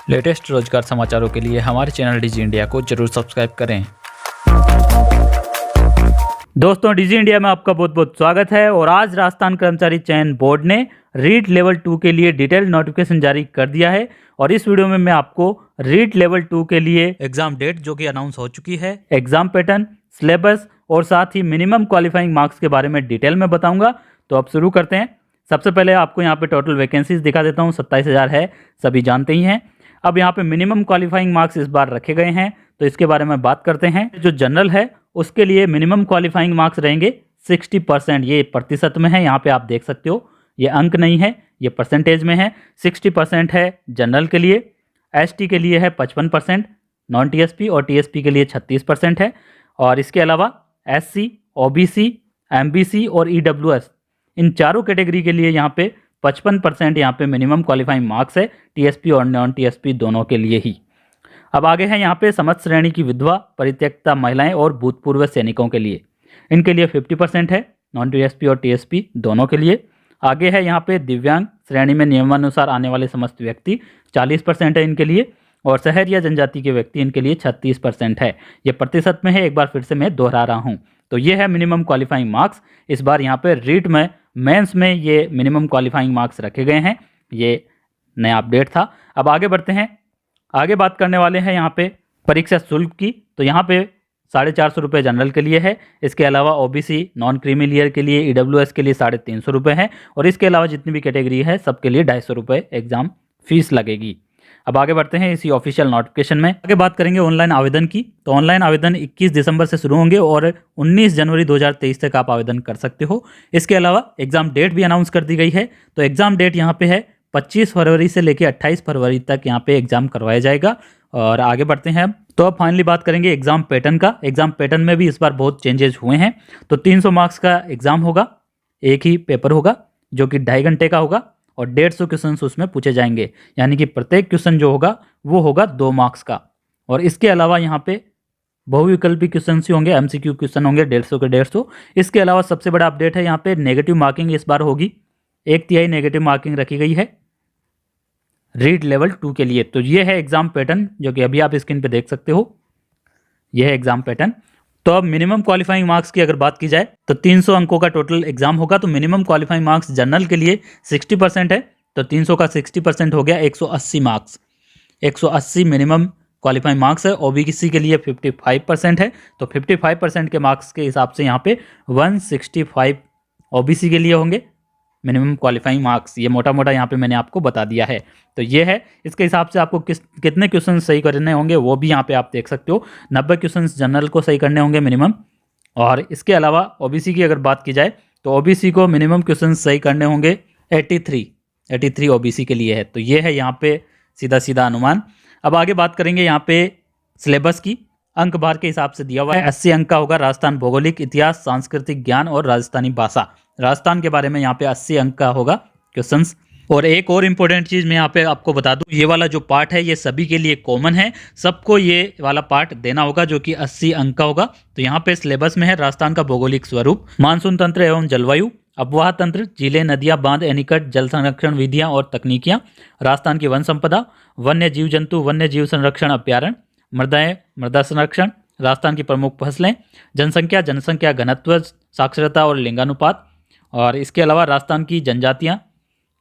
Latest रोजगार समाचारों के लिए हमारे चैनल डिजी इंडिया को जरूर सब्सक्राइब करें। दोस्तों, डिजी इंडिया में आपका बहुत बहुत स्वागत है। और आज राजस्थान कर्मचारी चयन बोर्ड ने रीट लेवल 2 के लिए डिटेल नोटिफिकेशन जारी कर दिया है। और इस वीडियो में मैं आपको रीट लेवल 2 के लिए एग्जाम डेट जो कि अनाउंस हो चुकी है, एग्जाम पैटर्न, सिलेबस और साथ ही मिनिमम क्वालिफाइंग मार्क्स के बारे में डिटेल में बताऊंगा। तो अब शुरू करते हैं। सबसे पहले आपको यहाँ पे टोटल वैकेंसीज दिखा देता हूँ। 27,000 है, सभी जानते ही हैं। अब यहाँ पे मिनिमम क्वालिफाइंग मार्क्स इस बार रखे गए हैं, तो इसके बारे में बात करते हैं। जो जनरल है उसके लिए मिनिमम क्वालिफाइंग मार्क्स रहेंगे 60%। ये प्रतिशत में है, यहाँ पे आप देख सकते हो, ये अंक नहीं है, ये परसेंटेज में है। 60% है जनरल के लिए। एसटी के लिए है 55%, नॉन टीएसपी और टीएसपी के लिए 36% है। और इसके अलावा एससी, ओबीसी, एमबीसी और ईडब्ल्यूएस, इन चारों कैटेगरी के लिए यहाँ पे 55% यहाँ पे मिनिमम क्वालिफाइंग मार्क्स है, टीएसपी और नॉन टीएसपी दोनों के लिए ही। अब आगे है यहाँ पे समस्त श्रेणी की विधवा, परित्यक्ता महिलाएं और भूतपूर्व सैनिकों के लिए, इनके लिए 50% है, नॉन टीएसपी और टीएसपी दोनों के लिए। आगे है यहाँ पे दिव्यांग श्रेणी में नियमानुसार आने वाले समस्त व्यक्ति, 40% है इनके लिए। और शहर या जनजाति के व्यक्ति, इनके लिए 36% है। ये प्रतिशत में है, एक बार फिर से मैं दोहरा रहा हूँ। तो ये है मिनिमम क्वालिफाइंग मार्क्स। इस बार यहाँ पे रीट में, मेंस में ये मिनिमम क्वालिफाइंग मार्क्स रखे गए हैं। ये नया अपडेट था। अब आगे बढ़ते हैं। आगे बात करने वाले हैं यहाँ पे परीक्षा शुल्क की। तो यहाँ पे 450 रुपये जनरल के लिए है। इसके अलावा ओबीसी, नॉन क्रीमी लेयर के लिए, ईडब्ल्यूएस के लिए 350 रुपये है। और इसके अलावा जितनी भी कैटेगरी है सबके लिए 250 रुपये एग्जाम फीस लगेगी। अब आगे बढ़ते हैं इसी ऑफिशियल नोटिफिकेशन में। आगे बात करेंगे ऑनलाइन आवेदन की। तो ऑनलाइन आवेदन 21 दिसंबर से शुरू होंगे और 19 जनवरी 2023 तक आप आवेदन कर सकते हो। इसके अलावा एग्जाम डेट भी अनाउंस कर दी गई है। तो एग्जाम डेट यहाँ पे है 25 फरवरी से लेकर 28 फरवरी तक यहाँ पे एग्जाम करवाया जाएगा। और आगे बढ़ते हैं। तो अब फाइनली बात करेंगे एग्जाम पैटर्न का। एग्जाम पैटर्न में भी इस बार बहुत चेंजेस हुए हैं। तो 300 मार्क्स का एग्जाम होगा, एक ही पेपर होगा जो कि 2.5 घंटे का होगा और 150 क्वेश्चन उसमें पूछे जाएंगे। यानी कि प्रत्येक क्वेश्चन जो होगा वो होगा 2 मार्क्स का। और इसके अलावा यहाँ पे बहुविकल्पी क्वेश्चन ही होंगे, एमसीक्यू क्वेश्चन होंगे 150 के 150। इसके अलावा सबसे बड़ा अपडेट है यहाँ पे नेगेटिव मार्किंग इस बार होगी, 1/3 नेगेटिव मार्किंग रखी गई है रीड लेवल 2 के लिए। तो ये है एग्जाम पैटर्न जो कि अभी आप स्क्रीन पे देख सकते हो। यह है एग्जाम पैटर्न। तो अब मिनिमम क्वालिफाइंग मार्क्स की अगर बात की जाए तो 300 अंकों का टोटल एग्जाम होगा। तो मिनिमम क्वालिफाइंग मार्क्स जनरल के लिए 60% है। तो 300 का 60% हो गया 180 मार्क्स। 180 मिनिमम क्वालिफाइंग मार्क्स है। ओबीसी के लिए 55% है। तो 55% के मार्क्स के हिसाब से यहाँ पे 165 ओबीसी के लिए होंगे मिनिमम क्वालिफाइंग मार्क्स। ये मोटा मोटा यहाँ पे मैंने आपको बता दिया है। तो ये है, इसके हिसाब से आपको कितने क्वेश्चन सही करने होंगे वो भी यहाँ पे आप देख सकते हो। 90 क्वेश्चन जनरल को सही करने होंगे मिनिमम। और इसके अलावा ओबीसी की अगर बात की जाए तो ओबीसी को मिनिमम क्वेश्चन सही करने होंगे 83 ओबीसी के लिए है। तो ये है यहाँ पे सीधा सीधा अनुमान। अब आगे बात करेंगे यहाँ पे सिलेबस की। अंक भार के हिसाब से दिया हुआ है 80 अंक का होगा। राजस्थान भौगोलिक, इतिहास, सांस्कृतिक ज्ञान और राजस्थानी भाषा, राजस्थान के बारे में यहाँ पे 80 अंक का होगा क्वेश्चंस। और एक और इम्पोर्टेंट चीज़ मैं यहाँ पे आपको बता दूं, ये वाला जो पार्ट है ये सभी के लिए कॉमन है, सबको ये वाला पार्ट देना होगा जो कि 80 अंक का होगा। तो यहाँ पे सिलेबस में है राजस्थान का भौगोलिक स्वरूप, मानसून तंत्र एवं जलवायु, अपवाह तंत्र, झीलें, नदियाँ, बांध, एनीकट, जल संरक्षण विधियाँ और तकनीकियाँ, राजस्थान की वन संपदा, वन्य जीव जंतु, वन्य जीव संरक्षण अभ्यारण्य, मृदाएं, मृदा संरक्षण, राजस्थान की प्रमुख फसलें, जनसंख्या, जनसंख्या घनत्व, साक्षरता और लिंगानुपात। और इसके अलावा राजस्थान की जनजातियाँ,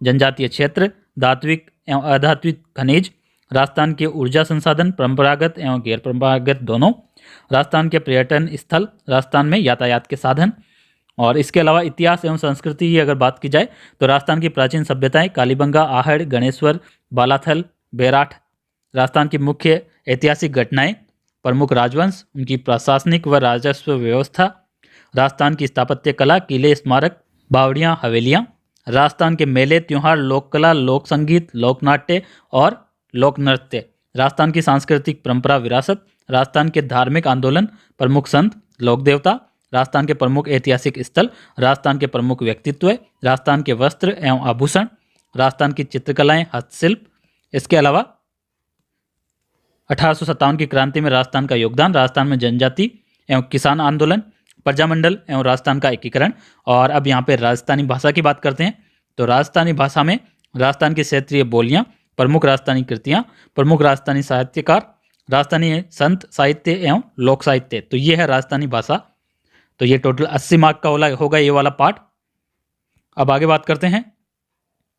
जनजातीय क्षेत्र, धात्विक एवं अधात्विक खनिज, राजस्थान के ऊर्जा संसाधन, परंपरागत एवं गैर परंपरागत दोनों, राजस्थान के पर्यटन स्थल, राजस्थान में यातायात के साधन। और इसके अलावा इतिहास एवं संस्कृति की अगर बात की जाए तो राजस्थान की प्राचीन सभ्यताएं, कालीबंगा, आहड़, गणेश्वर, बालाथल, बेराठ, राजस्थान की मुख्य ऐतिहासिक घटनाएं, प्रमुख राजवंश, उनकी प्रशासनिक व राजस्व व्यवस्था, राजस्थान की स्थापत्य कला, किले, स्मारक, बावड़ियाँ, हवेलियाँ, राजस्थान के मेले, त्योहार, लोक कला, लोक संगीत, लोकनाट्य और लोक नृत्य, राजस्थान की सांस्कृतिक परंपरा विरासत, राजस्थान के धार्मिक आंदोलन, प्रमुख संत, लोक देवता, राजस्थान के प्रमुख ऐतिहासिक स्थल, राजस्थान के प्रमुख व्यक्तित्व, राजस्थान के वस्त्र एवं आभूषण, राजस्थान की चित्रकलाएं, हस्तशिल्प। इसके अलावा 1857 की क्रांति में राजस्थान का योगदान, राजस्थान में जनजाति एवं किसान आंदोलन, प्रजामंडल एवं राजस्थान का एकीकरण। और अब यहाँ पे राजस्थानी भाषा की बात करते हैं। तो राजस्थानी भाषा में राजस्थान की क्षेत्रीय बोलियाँ, प्रमुख राजस्थानी कृतियाँ, प्रमुख राजस्थानी साहित्यकार, राजस्थानी संत साहित्य एवं लोक साहित्य। तो ये है राजस्थानी भाषा। तो ये टोटल 80 मार्क का होगा ये वाला पार्ट। अब आगे बात करते हैं।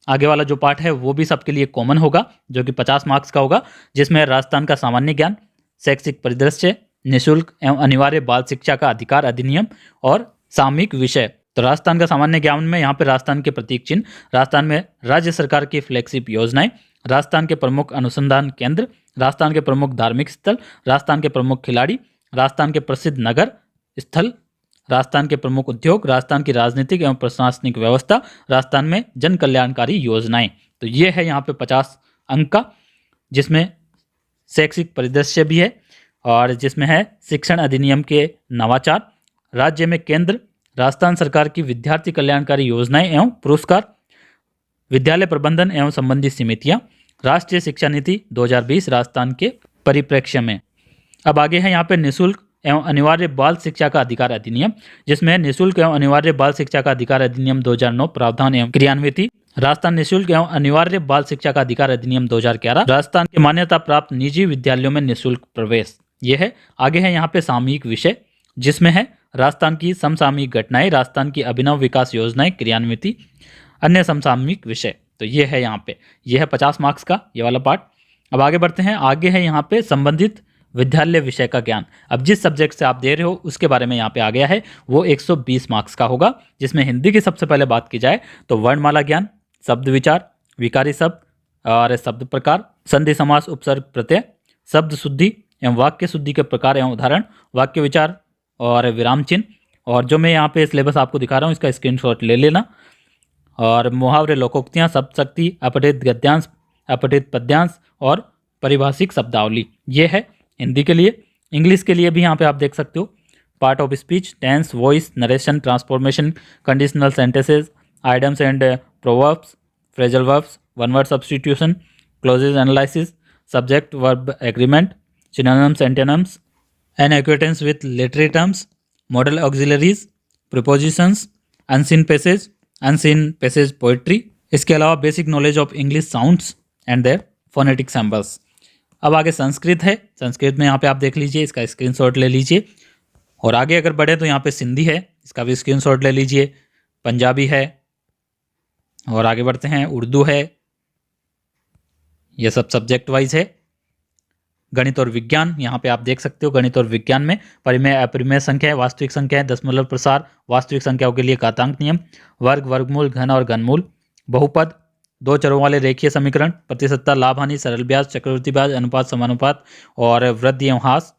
आगे वाला जो पार्ट है वो भी सबके लिए कॉमन होगा, जो कि 50 मार्क्स का होगा, जिसमें राजस्थान का सामान्य ज्ञान, शैक्षिक परिदृश्य, निःशुल्क एवं अनिवार्य बाल शिक्षा का अधिकार अधिनियम और सामयिक विषय। तो राजस्थान का सामान्य ज्ञान में यहाँ पे राजस्थान के प्रतीक चिन्ह, राजस्थान में राज्य सरकार की फ्लैगशिप योजनाएं, राजस्थान के प्रमुख अनुसंधान केंद्र, राजस्थान के प्रमुख धार्मिक स्थल, राजस्थान के प्रमुख खिलाड़ी, राजस्थान के प्रसिद्ध नगर स्थल, राजस्थान के प्रमुख उद्योग, राजस्थान की राजनीतिक एवं प्रशासनिक व्यवस्था, राजस्थान में जन कल्याणकारी योजनाएं। तो ये है यहाँ पे 50 अंक का, जिसमें शैक्षिक परिदृश्य भी है और जिसमें है शिक्षण अधिनियम के नवाचार, राज्य में केंद्र राजस्थान सरकार की विद्यार्थी कल्याणकारी योजनाएं एवं पुरस्कार, विद्यालय प्रबंधन एवं संबंधित समितियां, राष्ट्रीय शिक्षा नीति 2020 राजस्थान के परिप्रेक्ष्य में। अब आगे है यहाँ पे निःशुल्क एवं अनिवार्य बाल शिक्षा का अधिकार अधिनियम, जिसमें निःशुल्क एवं अनिवार्य बाल शिक्षा का अधिकार अधिनियम 2009 प्रावधान एवं क्रियान्विति, राजस्थान निःशुल्क एवं अनिवार्य बाल शिक्षा का अधिकार अधिनियम 2011, राजस्थान के मान्यता प्राप्त निजी विद्यालयों में निःशुल्क प्रवेश। ये है। आगे है यहाँ पे सामयिक विषय, जिसमें है राजस्थान की समसामयिक घटनाएं, राजस्थान की अभिनव विकास योजनाएं, क्रियान्विति, अन्य समसामयिक विषय। तो ये है यहाँ पे, ये है 50 मार्क्स का ये वाला पार्ट। अब आगे बढ़ते हैं। आगे है यहाँ पे संबंधित विद्यालय विषय का ज्ञान। अब जिस सब्जेक्ट से आप दे रहे हो उसके बारे में यहाँ पे आ गया है, वो 120 मार्क्स का होगा, जिसमें हिंदी की सबसे पहले बात की जाए तो वर्णमाला ज्ञान, शब्द विचार, विकारी शब्द और शब्द प्रकार, संधि समास उपसर्ग प्रत्यय, शब्द शुद्धि एवं वाक्य शुद्धि के प्रकार एवं उदाहरण, वाक्य विचार और विराम चिन्ह। और जो मैं यहाँ पे सिलेबस आपको दिखा रहा हूँ इसका स्क्रीनशॉट ले लेना। और मुहावरे, लोकोक्तियाँ, शब्द शक्ति, अपठित गद्यांश, अपठित पद्यांश और परिभाषिक शब्दावली। ये है हिंदी के लिए। इंग्लिश के लिए भी यहाँ पे आप देख सकते हो part of speech, tense, voice, narration, transformation, conditional sentences, idioms and proverbs, phrasal verbs, one word substitution, clauses analysis, subject verb agreement, synonyms, antonyms, an acquaintance with literary terms, modal auxiliaries, prepositions, unseen passage poetry. इसके अलावा basic knowledge of English sounds and their phonetic symbols. अब आगे संस्कृत है। संस्कृत में यहाँ पे आप देख लीजिए, इसका स्क्रीनशॉट ले लीजिए। और आगे अगर बढ़े तो यहाँ पे सिंधी है, इसका भी स्क्रीनशॉट ले लीजिए। पंजाबी है और आगे बढ़ते हैं, उर्दू है। ये सब सब्जेक्ट वाइज है। गणित और विज्ञान यहाँ पे आप देख सकते हो। गणित और विज्ञान में परिमेय अपरिमेय संख्या है, वास्तविक संख्या है, दशमलव प्रसार, वास्तविक संख्याओं के लिए घातांक नियम, वर्ग, वर्गमूल, घन और घनमूल, बहुपद, दो चरों वाले रेखीय समीकरण, प्रतिशतता, लाभ हानि, सरल ब्याज, चक्रवृद्धि ब्याज, अनुपात, समानुपात और वृद्धि एवं ह्रास।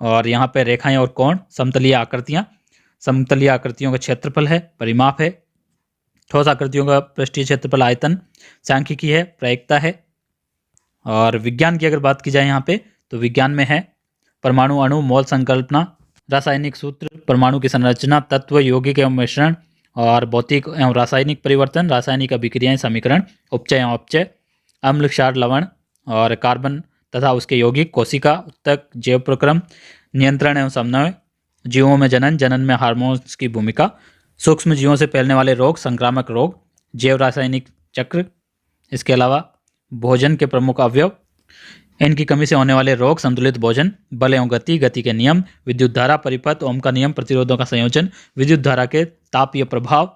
और यहाँ पे रेखाएं और कोण, समतलीय आकृतियाँ, समतलीय आकृतियों का क्षेत्रफल है, परिमाप है, ठोस आकृतियों का पृष्ठीय क्षेत्रफल, आयतन, सांख्यिकी है, प्रायिकता है। और विज्ञान की अगर बात की जाए यहाँ पे तो विज्ञान में है परमाणु, अणु, मोल संकल्पना, रासायनिक सूत्र, परमाणु की संरचना, तत्व, यौगिक एवं मिश्रण और भौतिक एवं रासायनिक परिवर्तन, रासायनिक अभिक्रियाएं, समीकरण, उपचय एवं अपचय, अम्ल, क्षार, लवण और कार्बन तथा उसके यौगिक, कोशिका, उत्तक, जैव प्रक्रम, नियंत्रण एवं समन्वय, जीवों में जनन, जनन में हार्मोन्स की भूमिका, सूक्ष्म जीवों से फैलने वाले रोग, संक्रामक रोग, जैव रासायनिक चक्र। इसके अलावा भोजन के प्रमुख अवयव, इनकी कमी से होने वाले रोग, संतुलित भोजन, बल एवं गति, गति के नियम, विद्युत धारा, परिपथ, ओम का नियम, प्रतिरोधों का संयोजन, विद्युत धारा के तापीय प्रभाव,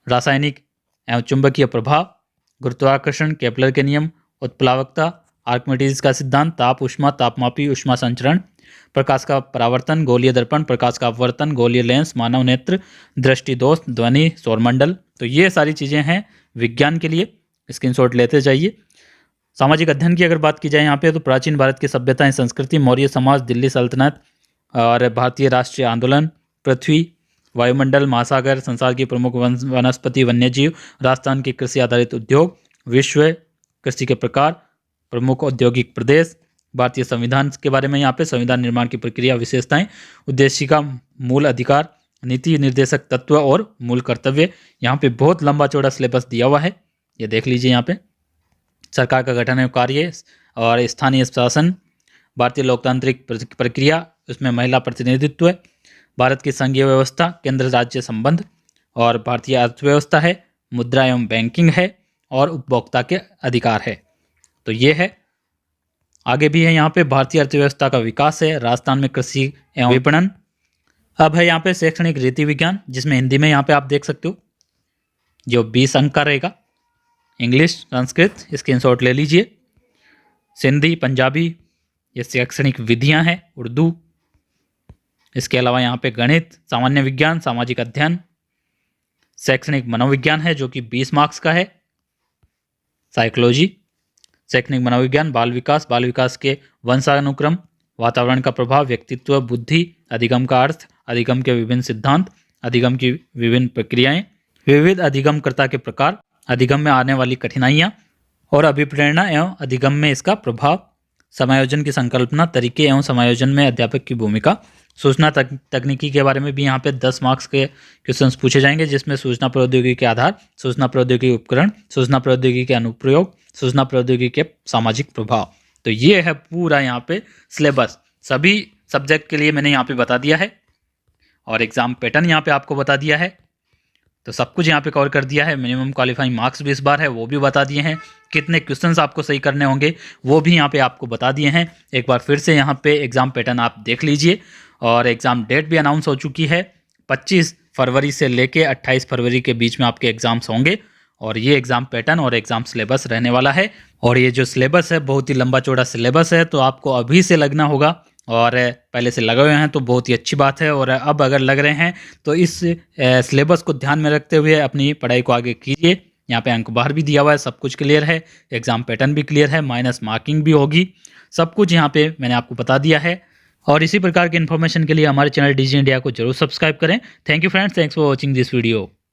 रासायनिक एवं चुंबकीय प्रभाव, गुरुत्वाकर्षण, केपलर के नियम, उत्प्लावकता, आर्किमिडीज का सिद्धांत, ताप ऊष्मा, तापमापी ऊष्मा संचरण, प्रकाश का परावर्तन, गोलीय दर्पण, प्रकाश का अपवर्तन, गोलीय लेंस, मानव नेत्र, दृष्टि दोष, ध्वनि, सौरमंडल। तो ये सारी चीज़ें हैं विज्ञान के लिए, स्क्रीनशॉट लेते जाइए। सामाजिक अध्ययन की अगर बात की जाए यहाँ पे तो प्राचीन भारत की सभ्यताएं, संस्कृति, मौर्य समाज, दिल्ली सल्तनत और भारतीय राष्ट्रीय आंदोलन, पृथ्वी, वायुमंडल, महासागर, संसार की प्रमुख वनस्पति, वन्यजीव, राजस्थान के कृषि आधारित उद्योग, विश्व कृषि के प्रकार, प्रमुख औद्योगिक प्रदेश, भारतीय संविधान के बारे में यहाँ पे संविधान निर्माण की प्रक्रिया, विशेषताएं, उद्देशिका, मूल अधिकार, नीति निर्देशक तत्व और मूल कर्तव्य। यहाँ पे बहुत लंबा चौड़ा सिलेबस दिया हुआ है, ये देख लीजिए। यहाँ पे सरकार का गठन एवं कार्य और स्थानीय शासन, भारतीय लोकतांत्रिक प्रक्रिया, उसमें महिला प्रतिनिधित्व, भारत की संघीय व्यवस्था, केंद्र राज्य संबंध और भारतीय अर्थव्यवस्था है, मुद्रा एवं बैंकिंग है और उपभोक्ता के अधिकार है। तो ये है। आगे भी है यहाँ पे भारतीय अर्थव्यवस्था का विकास है, राजस्थान में कृषि एवं विपणन। अब है यहाँ पे शैक्षणिक रीति विज्ञान, जिसमें हिंदी में यहाँ पे आप देख सकते हो जो 20 अंक का रहेगा। इंग्लिश, संस्कृत, स्क्रीनशॉट ले लीजिए। सिंधी, पंजाबी, ये शैक्षणिक विधियाँ हैं। उर्दू, इसके अलावा यहाँ पे गणित, सामान्य विज्ञान, सामाजिक अध्ययन, शैक्षणिक मनोविज्ञान है जो कि 20 मार्क्स का है। साइकोलॉजी, शैक्षणिक मनोविज्ञान, बाल विकास के वंशानुक्रम, वातावरण का प्रभाव, व्यक्तित्व, बुद्धि, अधिगम का अर्थ, अधिगम के विभिन्न सिद्धांत, अधिगम की विभिन्न प्रक्रियाएं, विविध अधिगमकर्ता के प्रकार, अधिगम में आने वाली कठिनाइयाँ और अभिप्रेरणा एवं अधिगम में इसका प्रभाव, समायोजन की संकल्पना, तरीके एवं समायोजन में अध्यापक की भूमिका, सूचना तकनीकी के बारे में भी यहाँ पे 10 मार्क्स के क्वेश्चंस पूछे जाएंगे, जिसमें सूचना प्रौद्योगिकी के आधार, सूचना प्रौद्योगिकी उपकरण, सूचना प्रौद्योगिकी के अनुप्रयोग, सूचना प्रौद्योगिकी के सामाजिक प्रभाव। तो ये है पूरा यहाँ पे सिलेबस, सभी सब्जेक्ट के लिए मैंने यहाँ पे बता दिया है और एग्जाम पैटर्न यहाँ पे आपको बता दिया है। तो सब कुछ यहाँ पे कवर कर दिया है। मिनिमम क्वालिफाइंग मार्क्स भी इस बार है, वो भी बता दिए हैं। कितने क्वेश्चंस आपको सही करने होंगे वो भी यहाँ पे आपको बता दिए हैं। एक बार फिर से यहाँ पे एग्जाम पैटर्न आप देख लीजिए और एग्जाम डेट भी अनाउंस हो चुकी है। 25 फरवरी से लेके 28 फरवरी के बीच में आपके एग्जाम्स होंगे और ये एग्जाम पैटर्न और एग्जाम सिलेबस रहने वाला है। और ये जो सिलेबस है बहुत ही लंबा चौड़ा सिलेबस है, तो आपको अभी से लगना होगा और पहले से लगे हुए हैं तो बहुत ही अच्छी बात है। और अब अगर लग रहे हैं तो इस सिलेबस को ध्यान में रखते हुए अपनी पढ़ाई को आगे कीजिए। यहाँ पे अंक बाहर भी दिया हुआ है, सब कुछ क्लियर है, एग्जाम पैटर्न भी क्लियर है, माइनस मार्किंग भी होगी, सब कुछ यहाँ पे मैंने आपको बता दिया है। और इसी प्रकार की इन्फॉर्मेशन के लिए हमारे चैनल डीजी इंडिया को जरूर सब्सक्राइब करें। Thank you friends, thanks for watching this video.